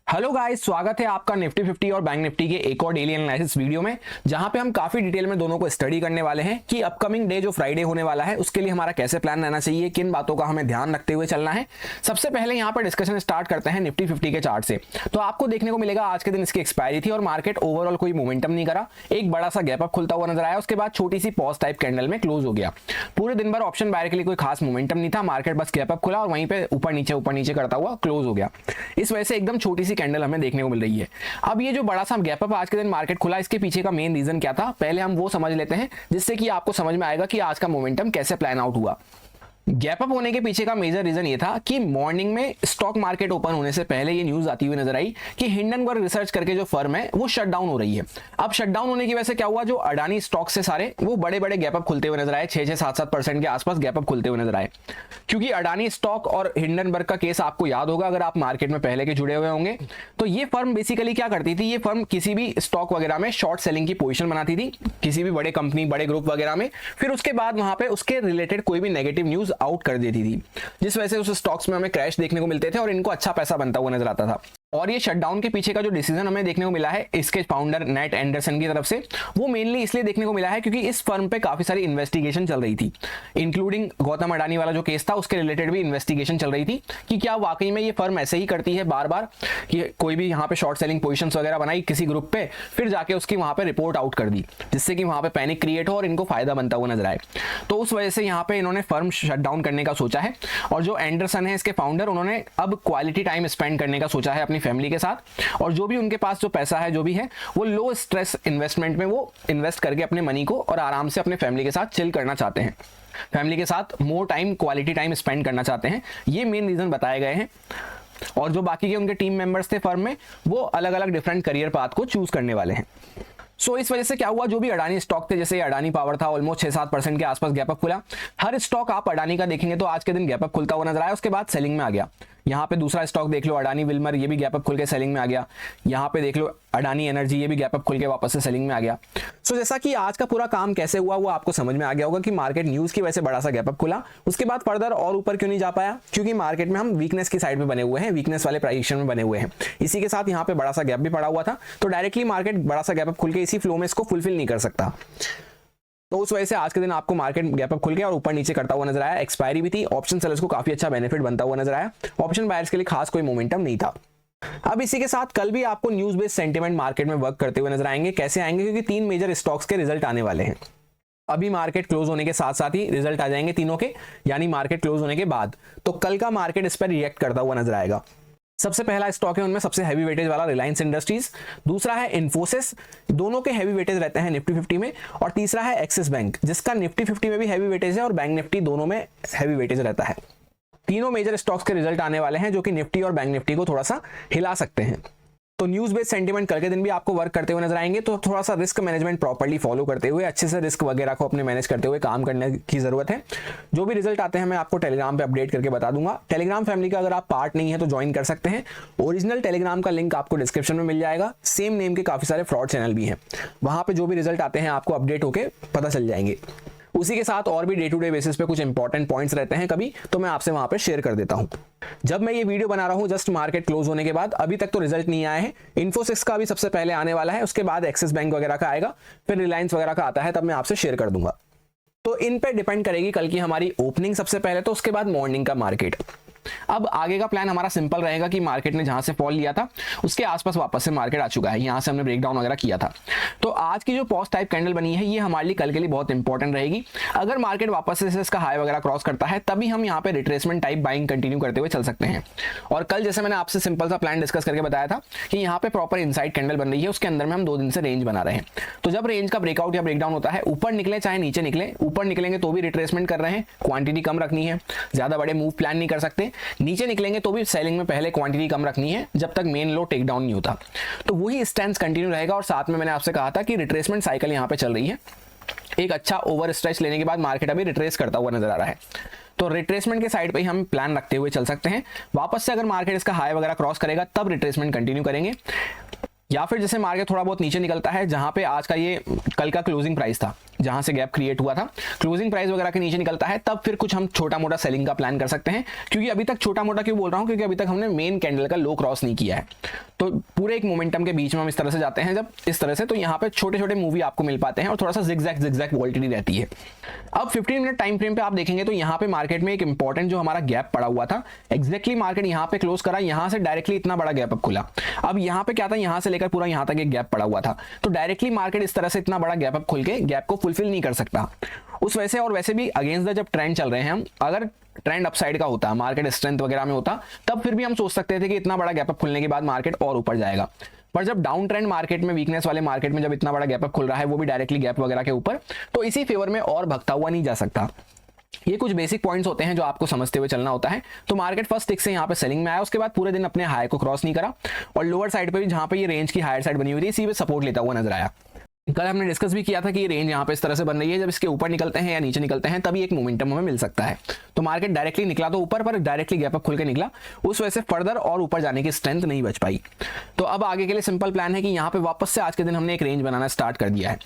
Hello guys, स्वागत है आपका निफ्टी 50 और बैंक निफ्टी के एक और डेली एनालिसिस वीडियो में, जहां पे हम काफी डिटेल में दोनों को स्टडी करने वाले हैं कि अपकमिंग डे जो फ्राइडे होने वाला है उसके लिए हमारा कैसे प्लान रहना चाहिए, किन बातों का हमें ध्यान रखते हुए चलना है। सबसे पहले यहां पर डिस्कशन स्टार्ट करते हैं निफ्टी 50 के चार्ट से। तो आपको देखने को मिलेगा आज के दिन इसकी एक्सपायरी थी और मार्केट ओवरऑल कोई मोमेंटम नहीं करा, एक बड़ा सा गैप अप खुलता हुआ नजर आया, उसके बाद छोटी सी पॉज टाइप कैंडल में क्लोज हो गया। पूरे दिन भर ऑप्शन बायर के लिए कोई खास मोमेंटम नहीं था, मार्केट बस गैप अप खुला और वहीं पे ऊपर नीचे करता हुआ क्लोज हो गया। इस वजह से एकदम छोटी सी कैंडल हमें देखने को रही है। अब ये जो बड़ा सा गैप अप आज के दिन मार्केट खुला, इसके पीछे का मेन रीजन क्या था, पहले हम वो समझ लेते हैं, जिससे कि आपको समझ में आएगा कि आज का मोमेंटम कैसे प्लान आउट हुआ। गैप अप होने के पीछे का मेजर रीजन ये था कि मॉर्निंग में स्टॉक मार्केट ओपन होने से पहले ये न्यूज आती हुई नजर आई कि हिंडनबर्ग रिसर्च करके जो फर्म है वो शट डाउन हो रही है। अब शट डाउन होने की वजह से क्या हुआ, जो अडानी स्टॉक से सारे वो बड़े बड़े गैप अप खुलते हुए नजर आए, 6-7% के आसपास गैप अप खुलते हुए नजर आए। क्योंकि अडानी स्टॉक और हिंडनबर्ग का केस आपको याद होगा, अगर आप मार्केट में पहले के जुड़े हुए होंगे, तो ये फर्म बेसिकली क्या करती थी, ये फर्म किसी भी स्टॉक वगैरह में शॉर्ट सेलिंग की पोजीशन बनाती थी, किसी भी बड़े कंपनी बड़े ग्रुप वगैरह में, फिर उसके बाद वहां पे उसके रिलेटेड कोई भी नेगेटिव न्यूज आउट कर देती थी, जिस वजह से उस स्टॉक्स में हमें क्रैश देखने को मिलते थे और इनको अच्छा पैसा बनता हुआ नजर आता था। और ये शटडाउन के पीछे का जो डिसीजन हमें देखने को मिला है इसके फाउंडर नेट एंडरसन की तरफ से, वो मेनली इसलिए देखने को मिला है क्योंकि इस फर्म पे काफी सारी इन्वेस्टिगेशन चल रही थी, इंक्लूडिंग गौतम अडानी वाला जो केस था उसके रिलेटेड भी इन्वेस्टिगेशन चल रही थी कि क्या वाकई में ये फर्म ऐसे ही करती है बार बार, कि कोई भी यहाँ पे शॉर्ट सेलिंग पोजिशन वगैरह बनाई किसी ग्रुप पे, फिर जाके उसकी वहां पे रिपोर्ट आउट कर दी, जिससे कि वहां पे पैनिक क्रिएट हो और इनको फायदा बनता हुआ नजर आए। तो उस वजह से यहाँ पे इन्होंने फर्म शट डाउन करने का सोचा है। और जो एंडरसन है इसके फाउंडर, उन्होंने अब क्वालिटी टाइम स्पेंड करने का सोचा है अपनी फैमिली के साथ, और जो भी उनके पास जो पैसा है जो भी है वो लो स्ट्रेस इन्वेस्टमेंट में वो इन्वेस्ट करके अपने मनी को और आराम से अपने फैमिली के साथ चिल करना चाहते हैं, फैमिली के साथ more time quality time spend करना चाहते हैं। ये मेन रीजन बताए गए हैं। और जो बाकी के उनके टीम मेंबर्स थे फर्म में, वो अलग अलग डिफरेंट करियर पाथ को चूज करने वाले हैं। इस वजह से क्या हुआ, जो भी अडानी स्टॉक थे, जैसे अडानी पावर था, ऑलमोस्ट 6-7% के आसपास गैप अप खुला। हर स्टॉक आप अडानी का देखेंगे तो आज के दिन गैप अप खुलता हुआ नजर आया, उसके बाद सेलिंग में आ गया। यहाँ पे दूसरा स्टॉक देख लो अडानी विल्मर, ये भी गैप अप खुल के सेलिंग में आ गया। यहाँ पे देख लो अडानी एनर्जी, ये भी गैप अप खुल के वापस से सेलिंग में आ गया। जैसा कि आज का पूरा काम कैसे हुआ वो आपको समझ में आ गया होगा कि मार्केट न्यूज की वजह से बड़ा सा गैप अप खुला, उसके बाद फर्दर और ऊपर क्यों नहीं जा पाया, क्योंकि मार्केट में हम वीकनेस की साइड में बने हुए हैं, वीकनेस वाले प्राइस में बने हुए हैं। इसी के साथ यहाँ पे बड़ा सा गैप भी पड़ा हुआ था, तो डायरेक्टली मार्केट बड़ा सा गैप अप खुल के इसी फ्लो में इसको फुलफिल नहीं कर सकता। तो उस वजह से आज के दिन आपको मार्केट गैप अप खुल गया और ऊपर नीचे करता हुआ नजर आया। एक्सपायरी भी थी, ऑप्शन सेलर्स को काफी अच्छा बेनिफिट बनता हुआ नजर आया, ऑप्शन बायर्स के लिए खास कोई मोमेंटम नहीं था। अब इसी के साथ कल भी आपको न्यूज बेस्ड सेंटीमेंट मार्केट में वर्क करते हुए नजर आएंगे। कैसे आएंगे, क्योंकि 3 मेजर स्टॉक्स के रिजल्ट आने वाले हैं। अभी मार्केट क्लोज होने के साथ साथ ही रिजल्ट आ जाएंगे तीनों के, यानी मार्केट क्लोज होने के बाद। तो कल का मार्केट इस पर रिएक्ट करता हुआ नजर आएगा। सबसे पहला स्टॉक है उनमें सबसे हैवी वेटेज वाला रिलायंस इंडस्ट्रीज, दूसरा है इन्फोसिस, दोनों के हैवी वेटेज रहते हैं निफ्टी 50 में, और तीसरा है एक्सिस बैंक, जिसका निफ्टी 50 में भी हैवी वेटेज है और बैंक निफ्टी दोनों में हैवी वेटेज रहता है। तीनों मेजर स्टॉक्स के रिजल्ट आने वाले हैं जो कि निफ्टी और बैंक निफ्टी को थोड़ा सा हिला सकते हैं। तो न्यूज बेस्ड सेंटीमेंट कल के दिन भी आपको वर्क करते हुए नजर आएंगे। तो थोड़ा सा रिस्क मैनेजमेंट प्रॉपर्ली फॉलो करते हुए, अच्छे से रिस्क वगैरह को अपने मैनेज करते हुए काम करने की जरूरत है। जो भी रिजल्ट आते हैं मैं आपको टेलीग्राम पे अपडेट करके बता दूंगा। टेलीग्राम फैमिली का अगर आप पार्ट नहीं है तो ज्वाइन कर सकते हैं। ओरिजिनल टेलीग्राम का लिंक आपको डिस्क्रिप्शन में मिल जाएगा। सेम नेम के काफी सारे फ्रॉड चैनल भी हैं, वहां पे जो भी रिजल्ट आते हैं आपको अपडेट होकर पता चल जाएंगे। उसी के साथ और भी डे टू डे बेसिस पे कुछ इंपॉर्टेंट पॉइंट्स रहते हैं कभी, तो मैं आपसे वहां पे शेयर कर देता हूं। जब मैं ये वीडियो बना रहा हूं जस्ट मार्केट क्लोज होने के बाद, अभी तक तो रिजल्ट नहीं आए हैं। इन्फोसिस का भी सबसे पहले आने वाला है, उसके बाद एक्सिस बैंक वगैरह का आएगा, फिर रिलायंस वगैरह का आता है, तब मैं आपसे शेयर कर दूंगा। तो इन पे डिपेंड करेगी कल की हमारी ओपनिंग सबसे पहले, तो उसके बाद मॉर्निंग का मार्केट। अब आगे का प्लान हमारा सिंपल रहेगा कि मार्केट ने जहां से फॉल लिया था उसके आसपास वापस से मार्केट आ चुका है, यहां से हमने ब्रेकडाउन वगैरह किया था। तो आज की जो पॉज टाइप कैंडल बनी है ये हमारे लिए कल के लिए बहुत इंपॉर्टेंट रहेगी। अगर मार्केट वापस से इसका हाई वगैरह क्रॉस करता है तभी हम यहाँ पे रिट्रेसमेंट टाइप बाइंग कंटिन्यू करते हुए चल सकते हैं। और कल जैसे मैंने आपसे सिंपल सा प्लान डिस्कस करके बताया था कि यहाँ पे प्रॉपर इनसाइड कैंडल बन रही है, उसके अंदर में हम 2 दिन से रेंज बना रहे हैं। तो जब रेंज का ब्रेकआउट या ब्रेकडाउन होता है, ऊपर निकले चाहे नीचे निकले, ऊपर निकलेंगे तो भी रिट्रेसमेंट कर रहे हैं, क्वांटिटी कम रखनी है, ज्यादा बड़े मूव प्लान नहीं कर सकते। नीचे निकलेंगे तो भी सेलिंग में पहले क्वांटिटी कम रखनी है जब तक मेन लो टेक डाउन नहीं होता। तो वही स्टैंस कंटिन्यू रहेगा। और साथ में मैंने आपसे कहा था कि रिट्रेसमेंट साइकिल यहाँ पे चल रही है, एक अच्छा ओवर स्ट्रेच लेने के बाद मार्केट अभी रिट्रेस करता हुआ नजर आ रहा है। तो रिट्रेसमेंट के साइड पे ही हम प्लान रखते हुए चल सकते हैं। वापस से अगर मार्केट इसका हाई वगैरह क्रॉस करेगा तब रिट्रेसमेंट कंटिन्यू करेंगे। या फिर जैसे मार्केट थोड़ा बहुत नीचे निकलता है, जहां पे आज का ये कल का क्लोजिंग प्राइस था, जहां से गैप क्रिएट हुआ था, क्लोजिंग प्राइस वगैरह के नीचे निकलता है, तब फिर कुछ हम छोटा मोटा सेलिंग का प्लान कर सकते हैं। क्योंकि अभी तक छोटा मोटा क्यों बोल रहा हूं, क्योंकि अभी तक हमने मेन कैंडल का लो क्रॉस नहीं किया है। तो पूरे एक मोमेंटम के बीच में हम इस तरह से जाते हैं, जब इस तरह से, तो यहाँ पे छोटे छोटे मूवी आपको मिल पाते हैं और थोड़ा सा जिगजैग वोल्टिलिटी रहती है। अब 15 मिनट टाइम फ्रेम पे आप देखेंगे तो यहाँ पे मार्केट में एक इंपॉर्टेंट जो हमारा गैप पड़ा हुआ था, एग्जैक्टली मार्केट यहाँ पे क्लोज करा, यहाँ से डायरेक्टली इतना बड़ा गैप अप खुला। अब यहाँ पे क्या था, यहाँ से लेकर पूरा यहाँ तक एक गैप पड़ा हुआ था, तो डायरेक्टली मार्केट इस तरह से इतना बड़ा गैप अप खुल के गैप को फुलफिल नहीं कर सकता उस वजह से। और वैसे भी अगेंस्ट द जब ट्रेंड चल रहे हैं हम, अगर ट्रेंड अपसाइड का होता, मार्केट स्ट्रेंथ वगैरह में होता, तब फिर भी हम सोच सकते थे कि इतना बड़ा गैप अप खुलने के बाद मार्केट और ऊपर जाएगा। पर जब डाउन ट्रेंड मार्केट में, वीकनेस वाले मार्केट में जब इतना बड़ा गैप अप खुल रहा है, वो भी डायरेक्टली गैप वगैरह के ऊपर, तो इसी फेवर में और भगता हुआ नहीं जा सकता। ये कुछ बेसिक पॉइंट्स होते हैं जो आपको समझते हुए चलना होता है। तो मार्केट फर्स्ट टिक से यहाँ पे सेलिंग में आया, उसके बाद पूरे दिन अपने हाई को क्रॉस नहीं करा, और लोअर साइड पे भी जहाँ पे ये रेंज की हायर साइड बनी हुई थी, इसी पे सपोर्ट लेता हुआ नजर आया। कल हमने डिस्कस भी किया था कि ये रेंज यहाँ पे इस तरह से बन रही है, जब इसके ऊपर निकलते हैं या नीचे निकलते हैं तभी एक मोमेंटम हमें मिल सकता है। तो मार्केट डायरेक्टली निकला तो ऊपर, पर डायरेक्टली गैप अप खुल के निकला, उस वजह से फर्दर और ऊपर जाने की स्ट्रेंथ नहीं बच पाई। तो अब आगे के लिए सिंपल प्लान है कि यहाँ पे वापस से आज के दिन हमने एक रेंज बनाना स्टार्ट कर दिया है,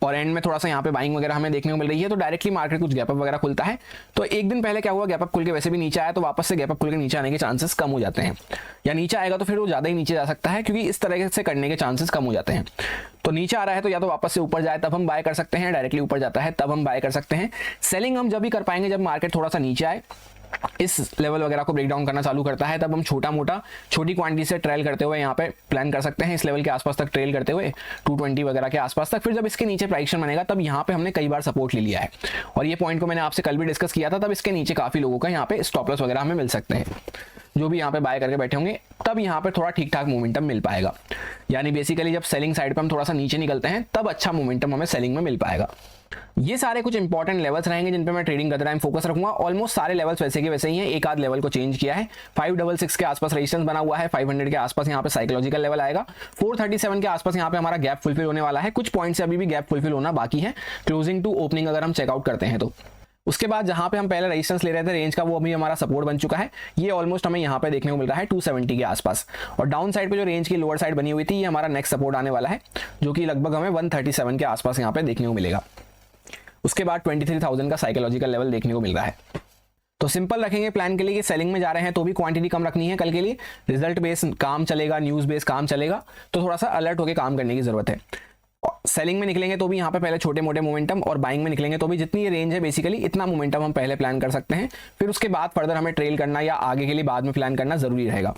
और एंड में थोड़ा सा यहाँ पे बाइंग वगैरह हमें देखने को मिल रही है। तो डायरेक्टली मार्केट कुछ गैप अप वगैरह खुलता है, तो एक दिन पहले क्या हुआ, गैप अप खुल के वैसे भी नीचे आया, तो वापस से गैप अप खुल के नीचे आने के चांसेस कम हो जाते हैं, या नीचे आएगा तो फिर वो ज़्यादा ही नीचे जा सकता है, क्योंकि इस तरह से करने के चांसेस कम हो जाते हैं। तो नीचे आ रहा है तो या तो वापस से ऊपर जाए तब हम बाय कर सकते हैं, डायरेक्टली ऊपर जाता है तब हम बाय कर सकते हैं। सेलिंग हम जब भी कर पाएंगे जब मार्केट थोड़ा सा नीचे आए, इस लेवल वगैरह को ब्रेक डाउन करना चालू करता है, तब हम छोटा मोटा छोटी क्वांटिटी से ट्रेल करते हुए यहाँ पे प्लान कर सकते हैं, इस लेवल के आसपास तक ट्रेल करते हुए 220 वगैरह के आसपास तक। फिर जब इसके नीचे प्राइस बनेगा तब यहाँ पे हमने कई बार सपोर्ट ले लिया है, और ये पॉइंट को मैंने आपसे कल भी डिस्कस किया था। तब इसके नीचे काफी लोगों का यहाँ पे स्टॉप लॉस वगैरह हमें मिल सकते हैं, जो भी यहाँ पे बाय करके बैठे होंगे, तब यहाँ पे थोड़ा ठीक ठाक मोमेंटम मिल पाएगा। यानी बेसिकली जब सेलिंग साइड पे हम थोड़ा सा नीचे निकलते हैं तब अच्छा मोमेंटम हमें सेलिंग में मिल पाएगा। ये सारे कुछ इंपॉर्टेंट लेवल्स रहेंगे जिन पे मैं ट्रेडिंग करते टाइम फोकस रखूंगा। ऑलमोस्ट सारे लेवल्स वैसे के वैसे ही हैं, एक आध लेवल को चेंज किया है। 566 के आसपास रेजिस्टेंस बना हुआ है, 500 के आसपास यहाँ पे साइकोलॉजिकल लेवल आएगा, 437 के आसपास यहाँ पे हमारा गैप फुलफिल होने वाला है। कुछ पॉइंट से अभी भी गैप फुलफिल होना बाकी है, क्लोजिंग टू ओपनिंग अगर हम चेकआउट करते हैं तो। उसके बाद जहां पे हम पहले रेजिस्टेंस ले रहे थे रेंज का, वो अभी हमारा सपोर्ट बन चुका है। ये ऑलमोस्ट हमें यहाँ पे देखने को मिल रहा है 270 के आसपास, और डाउन साइड पे जो रेंज की लोअर साइड बनी हुई थी, ये हमारा नेक्स्ट सपोर्ट आने वाला है, जो कि लगभग हमें 137 के आसपास यहाँ पे देखने को मिलेगा। उसके बाद 23,000 का साइकोलॉजिकल लेवल देखने को मिल रहा है। तो सिंपल रखेंगे प्लान के लिए कि सेलिंग में जा रहे हैं तो भी क्वांटिटी कम रखनी है कल के लिए, रिजल्ट बेस काम चलेगा, न्यूज बेस काम चलेगा, तो थोड़ा सा अलर्ट होकर काम करने की जरूरत है। सेलिंग में निकलेंगे तो भी यहाँ पे पहले छोटे मोटे मोमेंटम, और बाइंग में निकलेंगे तो भी जितनी ये रेंज है बेसिकली इतना मोमेंटम हम पहले प्लान कर सकते हैं। फिर उसके बाद फर्दर हमें ट्रेल करना या आगे के लिए बाद में प्लान करना जरूरी रहेगा।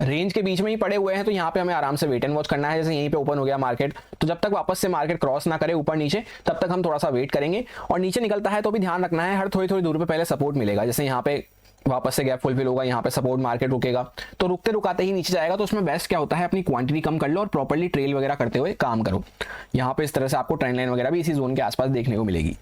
रेंज के बीच में ही पड़े हुए हैं तो यहाँ पे हमें आराम से वेट एंड वॉच करना है। जैसे यहीं पे ओपन हो गया मार्केट, तो जब तक वापस से मार्केट क्रॉस ना करे ऊपर नीचे, तब तक हम थोड़ा सा वेट करेंगे। और नीचे निकलता है तो भी ध्यान रखना है, हर थोड़ी थोड़ी दूर पे पहले सपोर्ट मिलेगा। जैसे यहाँ पे वापस से गैप फुलफिल होगा, यहाँ पे सपोर्ट मार्केट रुकेगा, तो रुकते रुकाते ही नीचे जाएगा। तो उसमें बेस्ट क्या होता है, अपनी क्वांटिटी कम कर लो और प्रॉपर्ली ट्रेल वगैरह करते हुए काम करो। यहाँ पे इस तरह से आपको ट्रेंड लाइन वगैरह भी इसी जोन के आसपास देखने को मिलेगी।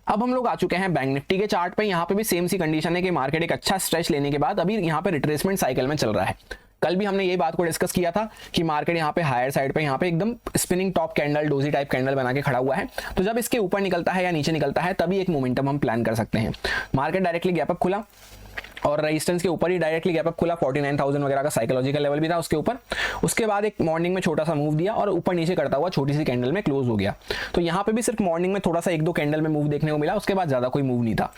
अब हम लोग आ चुके हैं बैंक निफ्टी के चार्ट पे। यहाँ पे भी सेम सी कंडीशन है कि मार्केट एक अच्छा स्ट्रेच लेने के बाद अभी यहाँ पे रिट्रेसमेंट साइकिल में चल रहा है। कल भी हमने ये बात को डिस्कस किया था कि मार्केट यहाँ पे हायर साइड पे यहाँ पे एकदम spinning top candle, doji type candle बना के खड़ा हुआ है। तो जब इसके ऊपर निकलता है या नीचे निकलता है तभी एक मोमेंटम हम प्लान कर सकते हैं। मार्केट डायरेक्टली गैप अप खुला और रेजिस्टेंस के ऊपर ही डायरेक्टली गैप अप खुला, 49,000 वगैरह का साइकोलॉजिकल लेवल भी था उसके ऊपर। उसके बाद एक मॉर्निंग में छोटा सा मूव दिया और ऊपर नीचे करता हुआ छोटी सी कैंडल में क्लोज हो गया। तो यहाँ पे भी सिर्फ मॉर्निंग में थोड़ा सा एक दो कैंडल में मूव देखने को मिला, उसके बाद ज्यादा कोई मूव नहीं था।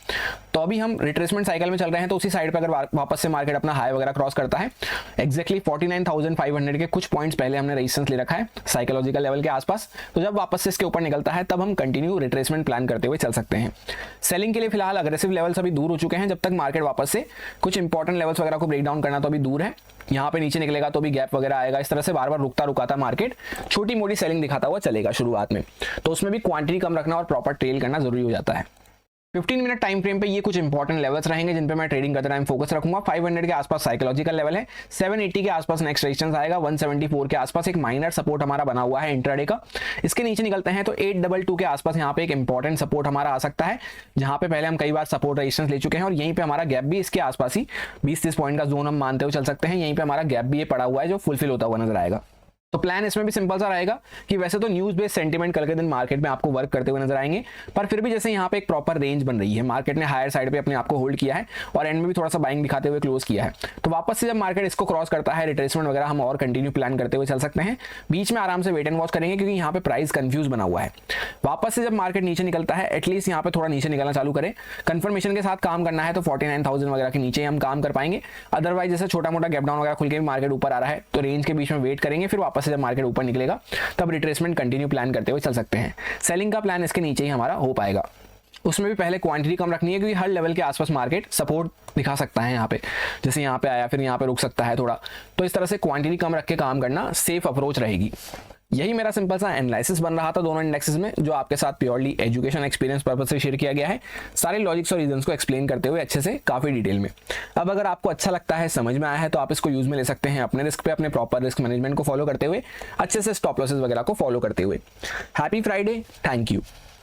तो अभी हम रिट्रेसमेंट साइकिल में चल रहे हैं, तो उसी साइड पर अगर वापस से मार्केट अपना हाई वगैरह क्रॉस करता है, एक्जैक्टली 49,500 के कुछ पॉइंट्स पहले हमने रेजिस्टेंस ले रखा है साइकोलॉजिकल लेवल के आसपास। तो जब वापस से इसके ऊपर निकलता है तब हम कंटिन्यू रिट्रेसमेंट प्लान करते हुए चल सकते हैं। सेलिंग के लिए फिलहाल अग्रेसिव लेवल्स अभी दूर हो चुके हैं, जब तक मार्केट वापस से कुछ इंपॉर्टेंट लेवल्स वगैरह को ब्रेक डाउन करना तो अभी दूर है। यहाँ पे नीचे निकलेगा तो भी गैप वगैरह आएगा, इस तरह से बार बार रुकता रुकाता मार्केट छोटी मोटी सेलिंग दिखाता हुआ चलेगा शुरुआत में। तो उसमें भी क्वांटिटी कम रखना और प्रॉपर ट्रेल करना जरूरी हो जाता है। 15 मिनट टाइम फ्रेम पे ये कुछ इंपॉर्टेंट लेवल्स रहेंगे जिन पे मैं ट्रेडिंग करते टाइम फोकस रखूंगा। 500 के आसपास साइकोलॉजिकल लेवल है, 780 के आसपास नेक्स्ट रेजिस्टेंस आएगा, 174 के आसपास एक माइनर सपोर्ट हमारा बना हुआ है इंट्राडे का। इसके नीचे निकलते हैं तो 822 के आसपास यहाँ पे एक इंपॉर्टेंट सपोर्ट हमारा आ सकता है, जहां पे पहले हम कई बार सपोर्ट रेजिस्टेंस ले चुके हैं और यहीं पे हमारा गैप भी इसके आसपास ही 20-30 पॉइंट का जोन हम मानते हुए चल सकते हैं। यहीं पे हमारा गैप भी ये पड़ा हुआ है जो फुलफिल होता हुआ नजर आएगा। तो प्लान इसमें भी सिंपल सा रहेगा कि वैसे तो न्यूज बेस्ड सेंटीमेंट कल के दिन मार्केट में आपको वर्क करते हुए नजर आएंगे, पर फिर भी जैसे यहाँ पे एक प्रॉपर रेंज बन रही है, मार्केट ने हायर साइड पे अपने आप को होल्ड किया है और एंड में भी थोड़ा सा बाइंग दिखाते हुए क्लोज किया है, तो वापस से जब मार्केट इसको क्रॉस करता है रिट्रेसमेंट वगैरह हम और कंटिन्यू प्लान करते हुए चल सकते हैं। बीच में आराम से वेट एंड वॉच करेंगे क्योंकि यहाँ पे प्राइस कंफ्यूज बना हुआ है। वापस से जब मार्केट नीचे निकलता है एटलीस्ट यहाँ पे थोड़ा नीचे निकलना चालू करें, कंफर्मेशन के साथ काम करना है तो 49,000 वगैरह के नीचे हम काम कर पाएंगे। अदरवाइज जैसे छोटा मोटा गैप डाउन वगैरह खुल के भी मार्केट ऊपर आ रहा है तो रेंज के बीच में वेट करेंगे, फिर वापस से जब मार्केट ऊपर निकलेगा तब रिट्रेसमेंट कंटिन्यू प्लान करते हुए चल सकते हैं। सेलिंग का प्लान इसके नीचे ही हमारा हो पाएगा, उसमें भी पहले क्वांटिटी कम रखनी है क्योंकि हर लेवल के आसपास मार्केट सपोर्ट दिखा सकता है। यहाँ पे जैसे यहाँ पे आया फिर यहाँ पे रुक सकता है थोड़ा, तो इस तरह से क्वांटिटी कम रख के काम करना सेफ अप्रोच रहेगी। यही मेरा सिंपल सा एनालिसिस बन रहा था दोनों इंडेक्सेस में, जो आपके साथ प्योरली एजुकेशन एक्सपीरियंस पर्पस से शेयर किया गया है, सारे लॉजिक्स और रीजंस को एक्सप्लेन करते हुए अच्छे से काफी डिटेल में। अब अगर आपको अच्छा लगता है, समझ में आया है, तो आप इसको यूज में ले सकते हैं अपने रिस्क पे, अपने प्रॉपर रिस्क मैनेजमेंट को फॉलो करते हुए, अच्छे से स्टॉप लॉसेस वगैरह को फॉलो करते हुए। Happy Friday, thank you.